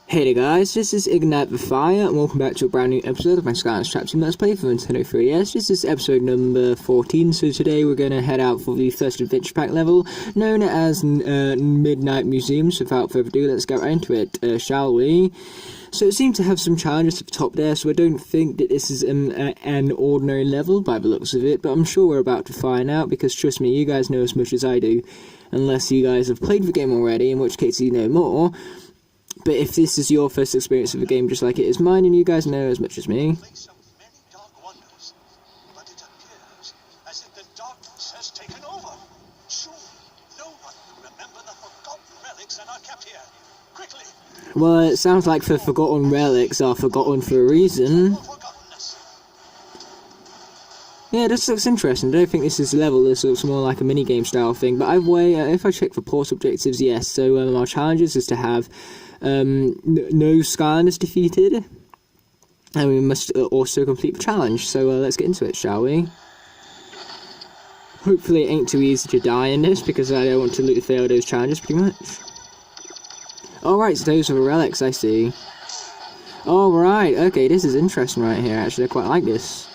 Hey there guys, this is Ignite the Fire, and welcome back to a brand new episode of my Skylanders Trap Team Let's Play for Nintendo 3DS. This is episode number 14, so today we're going to head out for the first adventure pack level, known as Midnight Museum. So without further ado, let's get right into it, shall we? So it seems to have some challenges at the top there, so I don't think that this is an ordinary level by the looks of it, but I'm sure we're about to find out, because trust me, you guys know as much as I do, unless you guys have played the game already, in which case you know more. But if this is your first experience of the game just like it is mine, and you guys know as much as me. Well, it sounds like the forgotten relics are forgotten for a reason. Yeah, this looks interesting. I don't think this is a level. This looks more like a minigame style thing. But either way, if I check for port objectives, yes. So our challenges is to have no Skylanders defeated, and we must also complete the challenge. So let's get into it, shall we? Hopefully it ain't too easy to die in this, because I don't want to fail those challenges pretty much. Alright, so those are the relics, I see. Alright, okay, this is interesting right here, actually. I quite like this.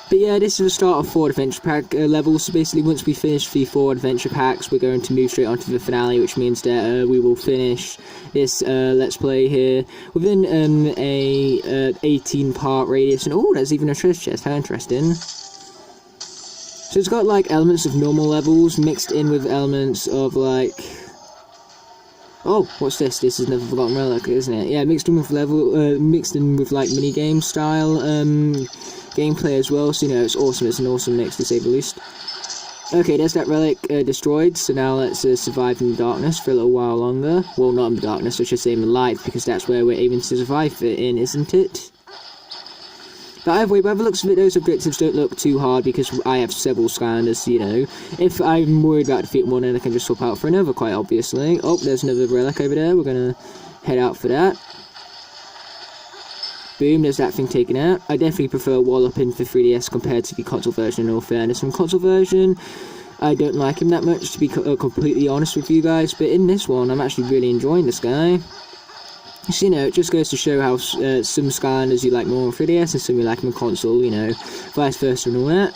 But yeah, this is the start of 4 adventure pack levels, so basically once we finish the 4 adventure packs, we're going to move straight onto the finale, which means that we will finish this Let's Play here within a 18-part radius. And oh, there's even a treasure chest, how interesting. So it's got like elements of normal levels mixed in with elements of like... Oh, what's this? This is another forgotten relic, isn't it? Yeah, mixed in with like mini-game style gameplay as well, so you know, it's awesome. It's an awesome mix, to say the least. Okay, there's that relic destroyed, so now let's survive in the darkness for a little while longer. Well, not in the darkness, I should say in the light, because that's where we're aiming to survive it in, isn't it? But either way, by the looks of it, those objectives don't look too hard, because I have several Skylanders, you know. If I'm worried about defeating one, then I can just swap out for another, quite obviously. Oh, there's another relic over there. We're going to head out for that. Boom, there's that thing taken out. I definitely prefer Walloping for 3DS compared to the console version, in all fairness. From console version, I don't like him that much, to be completely honest with you guys. But in this one, I'm actually really enjoying this guy. So, you know, it just goes to show how some Skylanders you like more on 3DS and some you like on console, you know, vice versa and all that.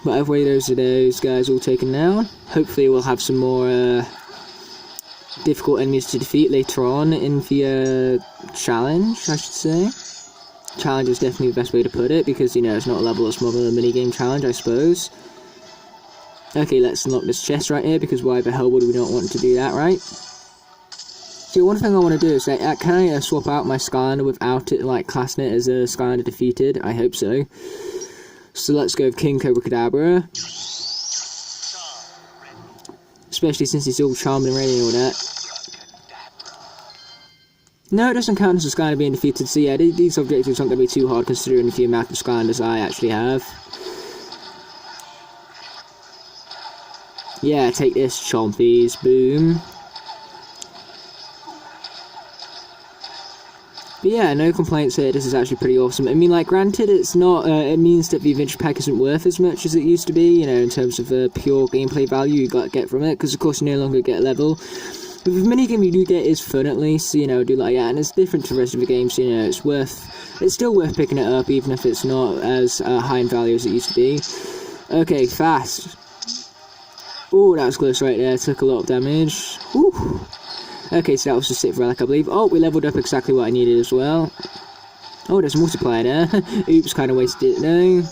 But either way, those are those guys all taken down. Hopefully we'll have some more difficult enemies to defeat later on in the challenge, I should say. Challenge is definitely the best way to put it, because, you know, it's not a level, it's more of a minigame challenge, I suppose. Okay, let's unlock this chest right here, because why the hell would we not want to do that, right? So one thing I want to do is, like, can I swap out my Skylander without it, like, classing it as a Skylander defeated? I hope so. So let's go with King Cobra Cadabra. Especially since he's all charming and ready and all that. No, it doesn't count as a Skylander being defeated, so yeah, these objectives aren't going to be too hard considering the amount of Skylanders I actually have. Yeah, take this, chompies, boom. But yeah, no complaints here, this is actually pretty awesome. I mean, like, granted, it's not, it means that the adventure pack isn't worth as much as it used to be, you know, in terms of pure gameplay value you got to get from it, because of course you no longer get a level. But the minigame you do get is fun at least, so, you know, do like that, and it's different to the rest of the game, so, you know, it's still worth picking it up, even if it's not as high in value as it used to be. Okay, fast. Oh, that was close right there, took a lot of damage. Whew. Okay, so that was the 6th relic, I believe. Oh, we leveled up exactly what I needed as well. Oh, there's a multiplier there. Oops, kind of wasted it now.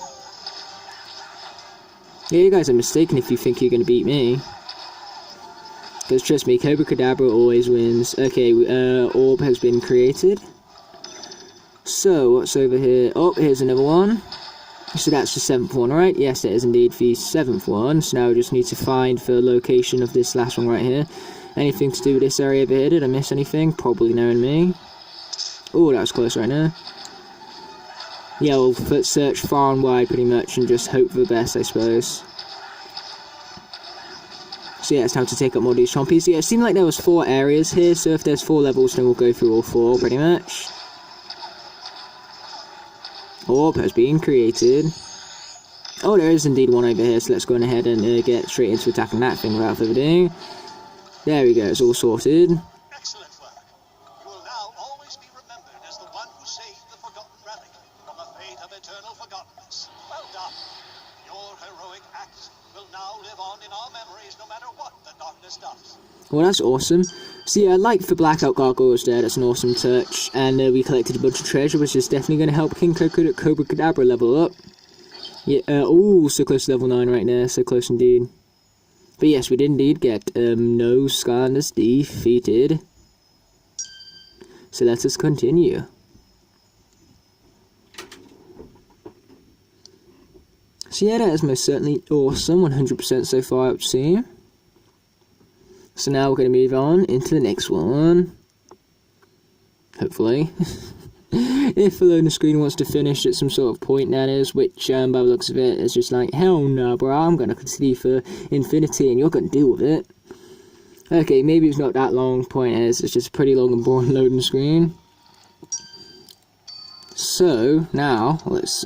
Yeah, you guys are mistaken if you think you're going to beat me. Because trust me, Cobra Cadabra always wins. Okay, orb has been created. So, what's over here? Oh, here's another one. So that's the 7th one, right? Yes, it is indeed the 7th one. So now we just need to find the location of this last one right here. Anything to do with this area over here? Did I miss anything? Probably knowing me. Oh, that was close right now. Yeah, we'll search far and wide pretty much and just hope for the best, I suppose. So yeah, it's time to take up more of these chompies. Yeah, it seemed like there was 4 areas here, so if there's 4 levels, then we'll go through all 4 pretty much. Orb has been created. Oh, there is indeed one over here, so let's go ahead and get straight into attacking that thing without further ado. There we go, it's all sorted. Excellent work. You will now always be remembered as the one who saved the forgotten relic from a fate of eternal forgottenness. Well done. Your heroic act will now live on in our memories no matter what the darkness does. Well, that's awesome. So yeah, like the blackout gargoyles there, that's an awesome touch. And we collected a bunch of treasure, which is definitely going to help King Cobra Kadabra level up. Yeah, oh, so close to level 9 right there, so close indeed. But yes, we did indeed get no Skylanders defeated. So let us continue. So yeah, that is most certainly awesome, 100% so far I've seen. So now we're going to move on into the next one. Hopefully. If the loading screen wants to finish at some sort of point, that is, which by the looks of it is just like, hell no, bro, I'm going to continue for infinity and you're going to deal with it. Okay, maybe it's not that long, point is, it's just a pretty long and boring loading screen. So, now, let's,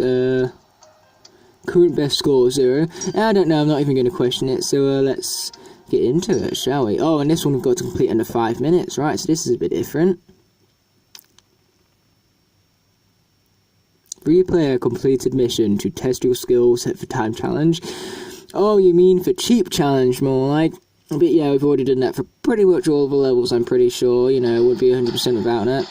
current best score 0. I don't know, I'm not even going to question it, so let's get into it, shall we? Oh, and this one we've got to complete under 5 minutes, right, so this is a bit different. 3-player completed mission to test your skills for time challenge. Oh, you mean for cheap challenge, more like. But yeah, we've already done that for pretty much all the levels, I'm pretty sure. You know, it would be 100% without it.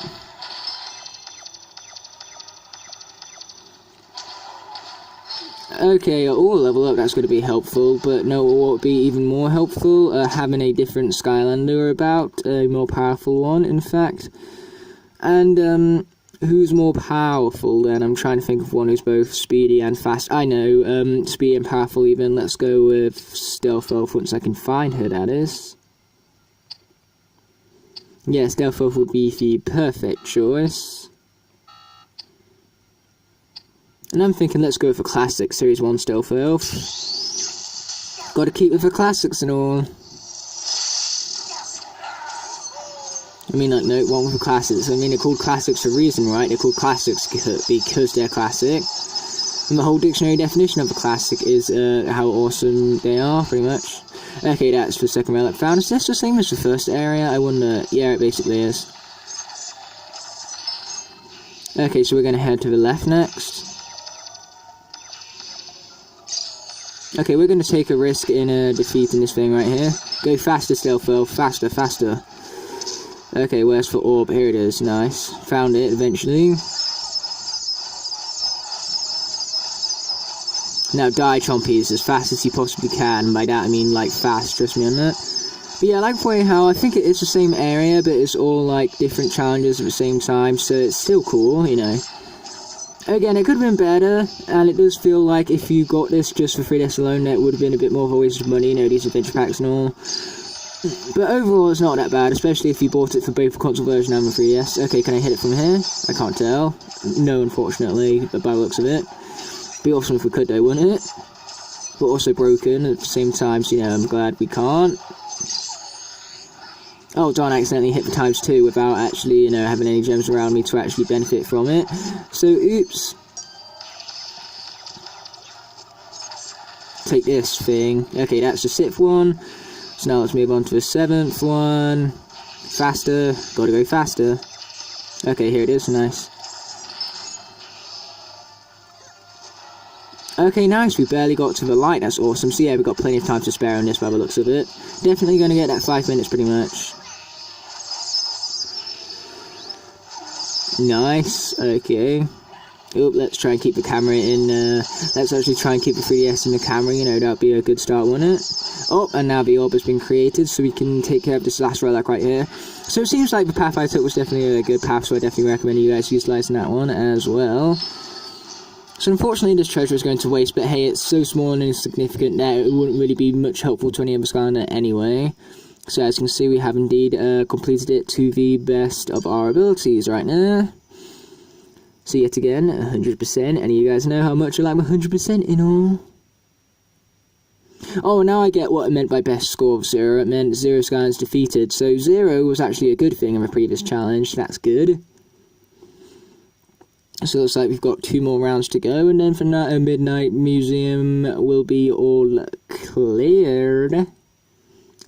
Okay, all level up, that's going to be helpful, but no, what would be even more helpful? Having a different Skylander about, a more powerful one, in fact. And, who's more powerful then? I'm trying to think of one who's both speedy and fast. I know, speedy and powerful even. Let's go with Stealth Elf once I can find her, that is. Yeah, Stealth Elf would be the perfect choice. And I'm thinking let's go for Classic Series 1 Stealth Elf. Gotta keep with the classics and all. I mean, like, no, one with the classics. I mean, they're called classics for a reason, right? They're called classics because they're classic. And the whole dictionary definition of a classic is how awesome they are, pretty much. Okay, that's the second relic found. Is this the same as the first area? I wonder. Yeah, it basically is. Okay, so we're going to head to the left next. Okay, we're going to take a risk in defeating this thing right here. Go faster, Stealth Elf. Faster, faster. Okay, where's the orb? Here it is. Nice. Found it eventually. Now die, Chompies, as fast as you possibly can. By that I mean, like, fast, trust me on that. But yeah, I like the way how I think it is the same area, but it's all, like, different challenges at the same time, so it's still cool, you know. Again, it could have been better, and it does feel like if you got this just for 3DS alone, it would have been a bit more of a waste of money, you know, these adventure packs and all. But overall, it's not that bad, especially if you bought it for both the console version and the 3DS. Okay, can I hit it from here? I can't tell. No, unfortunately, by the looks of it. Be awesome if we could, though, wouldn't it? But also broken at the same time, so, you know, I'm glad we can't. Oh, darn, I accidentally hit the ×2 without actually, you know, having any gems around me to actually benefit from it. So, oops. Take this thing. Okay, that's the 6th one. So now let's move on to the 7th one. Faster. Gotta go faster. Okay, here it is. Nice. Okay, nice. We barely got to the light. That's awesome. So yeah, we've got plenty of time to spare on this by the looks of it. Definitely going to get that 5 minutes pretty much. Nice. Okay. Oop, let's try and keep the camera in, let's actually try and keep the 3DS in the camera, you know, that'd be a good start, wouldn't it? Oh, and now the orb has been created, so we can take care of this last relic right here. So it seems like the path I took was definitely a good path, so I definitely recommend you guys utilising that one as well. So unfortunately this treasure is going to waste, but hey, it's so small and insignificant that it wouldn't really be much helpful to any of us Skylander anyway. So as you can see, we have indeed completed it to the best of our abilities right now. So yet again, 100%, and you guys know how much I like 100% in all. Oh, now I get what it meant by best score of 0. It meant 0 Skylanders defeated, so 0 was actually a good thing in the previous challenge. That's good. So it looks like we've got 2 more rounds to go, and then for Midnight Museum will be all cleared.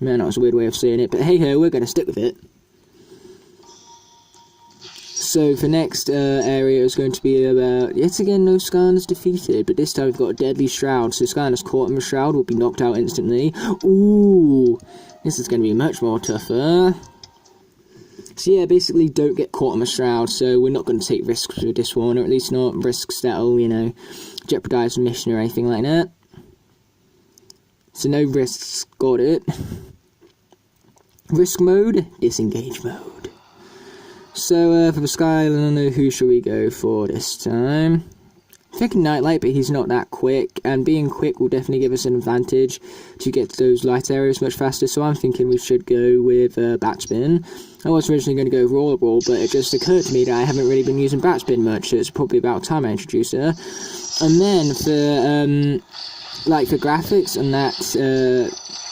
Man, that was a weird way of saying it, but hey ho, we're going to stick with it. So for next area is going to be about, yet again, no Skylanders defeated, but this time we've got a deadly shroud, so Skylanders caught in the shroud will be knocked out instantly. Ooh, this is going to be much more tougher. So yeah, basically don't get caught in the shroud, so we're not going to take risks with this one, or at least not risks that'll, you know, jeopardize the mission or anything like that. So no risks, got it. Risk mode, disengage mode. So, for the Skylander, who shall we go for this time? Thinking Nightlight, but he's not that quick, and being quick will definitely give us an advantage to get to those light areas much faster, so I'm thinking we should go with Batspin. I was originally going to go Rollerball, but it just occurred to me that I haven't really been using Batspin much, so it's probably about time I introduce her. And then, for, like, the graphics and that,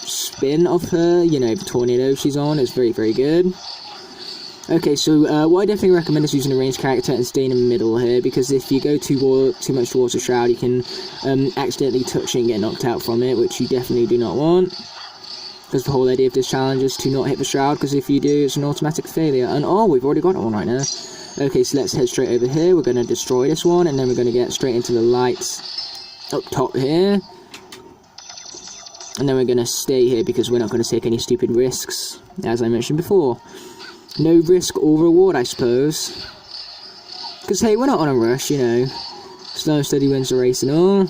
spin of her, you know, the tornado she's on is very, very good. Okay, so what I definitely recommend is using a ranged character and staying in the middle here, because if you go too much towards the shroud, you can accidentally touch it and get knocked out from it, which you definitely do not want. Because the whole idea of this challenge is to not hit the shroud, because if you do, it's an automatic failure. And oh, we've already got one right now. Okay, so let's head straight over here. We're going to destroy this one, and then we're going to get straight into the lights up top here. And then we're going to stay here, because we're not going to take any stupid risks, as I mentioned before. No risk or reward, I suppose. Because, hey, we're not on a rush, you know. Slow and steady wins the race and all.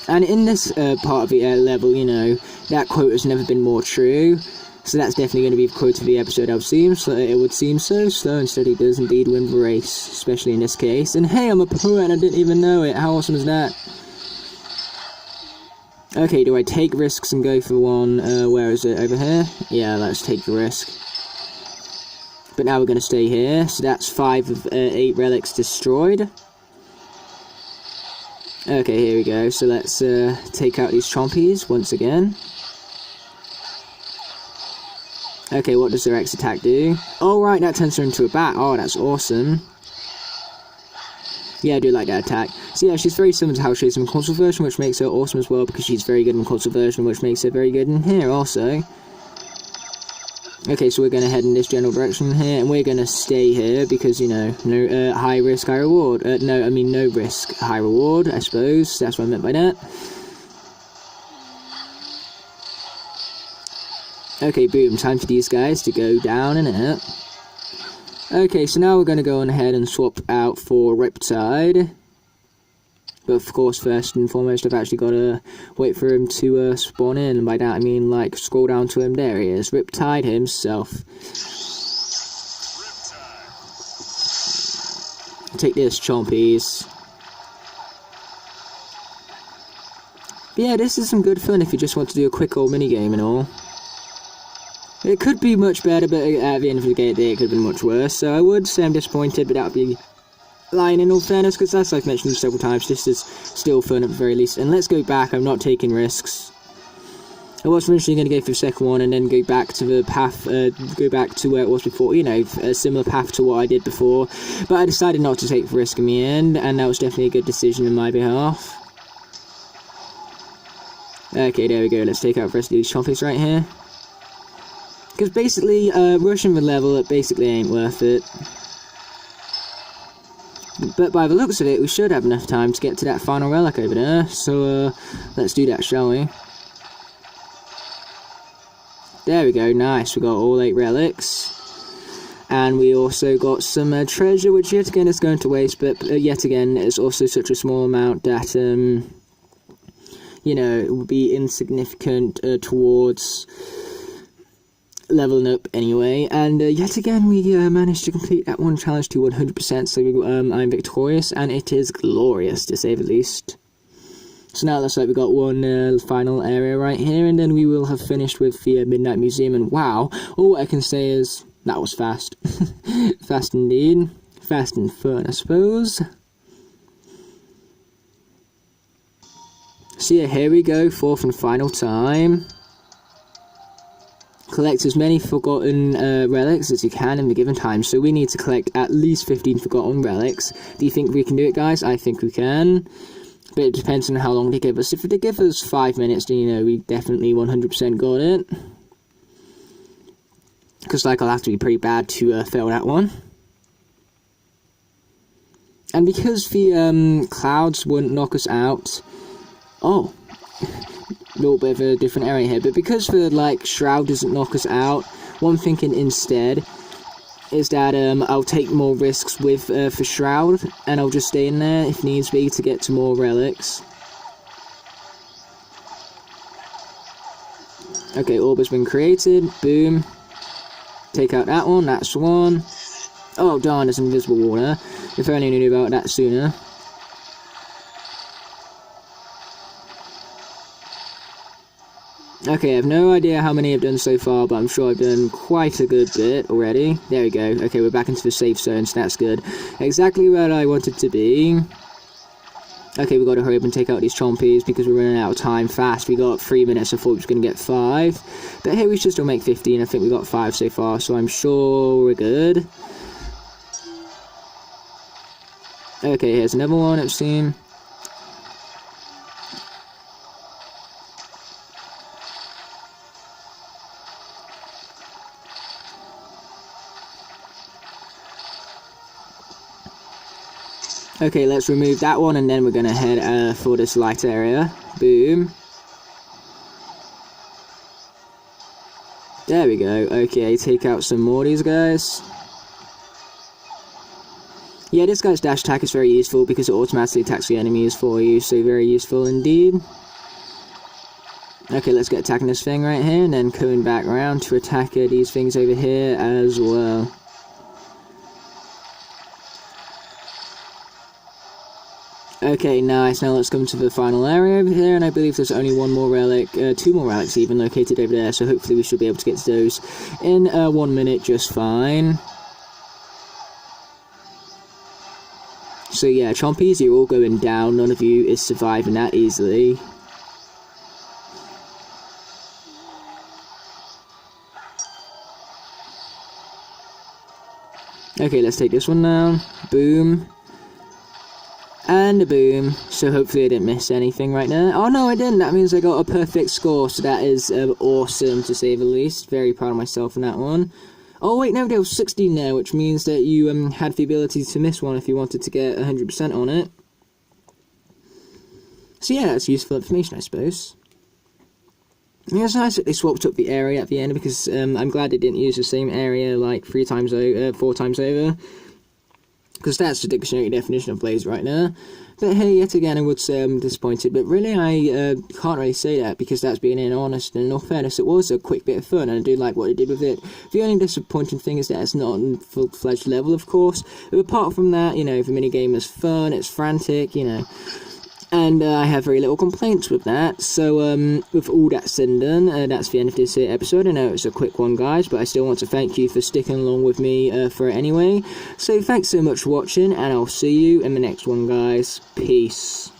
And in this part of the level, you know, that quote has never been more true. So that's definitely going to be the quote of the episode, it would seem. So it would seem so. Slow and steady does indeed win the race, especially in this case. And hey, I'm a poet and I didn't even know it. How awesome is that? Okay, do I take risks and go for one, where is it, over here? Yeah, let's take the risk. But now we're going to stay here, so that's 5 of 8 relics destroyed. Okay, here we go, so let's take out these chompies once again. Okay, what does their X attack do? Oh right, that turns her into a bat. Oh, that's awesome. Yeah, I do like that attack. So yeah, she's very similar to how she is in the console version, which makes her awesome as well, because she's very good in the console version, which makes her very good in here also. Okay, so we're going to head in this general direction here, and we're going to stay here, because, you know, no high risk, high reward. No risk, high reward, I suppose. That's what I meant by that. Okay, boom, time for these guys to go down and out. Okay, so now we're going to go on ahead and swap out for Riptide. But of course, first and foremost, I've actually got to wait for him to spawn in. And by that I mean, like, scroll down to him. There he is, Riptide himself. Riptide. Take this, chompies. But yeah, this is some good fun if you just want to do a quick old minigame and all. It could be much better, but at the end of the day, it could have been much worse. So I would say I'm disappointed, but that would be lying in all fairness, because as I've mentioned several times, this is still fun at the very least. And let's go back, I'm not taking risks. I was originally going to go for the second one and then go back to the path, go back to where it was before, you know, a similar path to what I did before. But I decided not to take the risk in the end, and that was definitely a good decision on my behalf. Okay, there we go, let's take out the rest of these chompies right here. Because basically, rushing the level, it basically ain't worth it. But by the looks of it, we should have enough time to get to that final relic over there. So, let's do that, shall we? There we go, nice. We got all 8 relics. And we also got some treasure, which yet again is going to waste. But yet again, it's also such a small amount that, you know, it would be insignificant towards leveling up anyway. And yet again we managed to complete that one challenge to 100%, so I'm victorious, and it is glorious to say the least. So now it looks like we've got one final area right here, and then we will have finished with the Midnight Museum. And wow, all I can say is that was fast. Fast indeed. Fast and fun, I suppose. So yeah, here we go, 4th and final time. Collect as many forgotten relics as you can in the given time. So we need to collect at least 15 forgotten relics. Do you think we can do it, guys? I think we can. but it depends on how long they give us. If they give us 5 minutes, then, you know, we definitely 100% got it. Because, like, I'll have to be pretty bad to fail that one. And because the clouds wouldn't knock us out... Oh, a little bit of a different area here. But because the, like, shroud doesn't knock us out, what I'm thinking instead is that I'll take more risks with for shroud, and I'll just stay in there if needs be to get to more relics. Okay, orb has been created. Boom. Take out that one. That's one. Oh, darn, there's invisible water. If I only knew about that sooner. Okay, I have no idea how many I've done so far, but I'm sure I've done quite a good bit already. There we go. Okay, we're back into the safe zone, so that's good. Exactly where I wanted to be. Okay, we've got to hurry up and take out these chompies because we're running out of time fast. We got 3 minutes, I thought we were going to get 5. But hey, we should still make 15. I think we got 5 so far, so I'm sure we're good. Okay, here's another one I've seen. Okay, let's remove that one, and then we're going to head for this light area. Boom. There we go. Okay, take out some more of these guys. Yeah, this guy's dash attack is very useful because it automatically attacks the enemies for you, so very useful indeed. Okay, let's get attacking this thing right here, and then coming back around to attack these things over here as well. Okay, nice. Now let's come to the final area over here, and I believe there's only one more relic, 2 more relics even located over there, so hopefully we should be able to get to those in 1 minute just fine. So yeah, chompies, you're all going down, none of you is surviving that easily. Okay, let's take this one down. Boom. And a boom. So hopefully I didn't miss anything right there. Oh no, I didn't. That means I got a perfect score. So that is awesome, to say the least. Very proud of myself in that one. Oh wait, no, there was 16 there, which means that you had the ability to miss one if you wanted to get 100% on it. So yeah, that's useful information, I suppose. Yeah, it's nice that they swapped up the area at the end, because I'm glad they didn't use the same area like 4 times over. Because that's the dictionary definition of blaze right now. But hey, yet again, I would say I'm disappointed. But really, I can't really say that, because that's being honest. And in all fairness, it was a quick bit of fun, and I do like what they did with it. The only disappointing thing is that it's not on full-fledged level, of course. But apart from that, you know, the minigame is fun, it's frantic, you know. And I have very little complaints with that. So, with all that said and done, that's the end of this episode. I know it's a quick one, guys, but I still want to thank you for sticking along with me for it anyway. So, thanks so much for watching, and I'll see you in the next one, guys. Peace.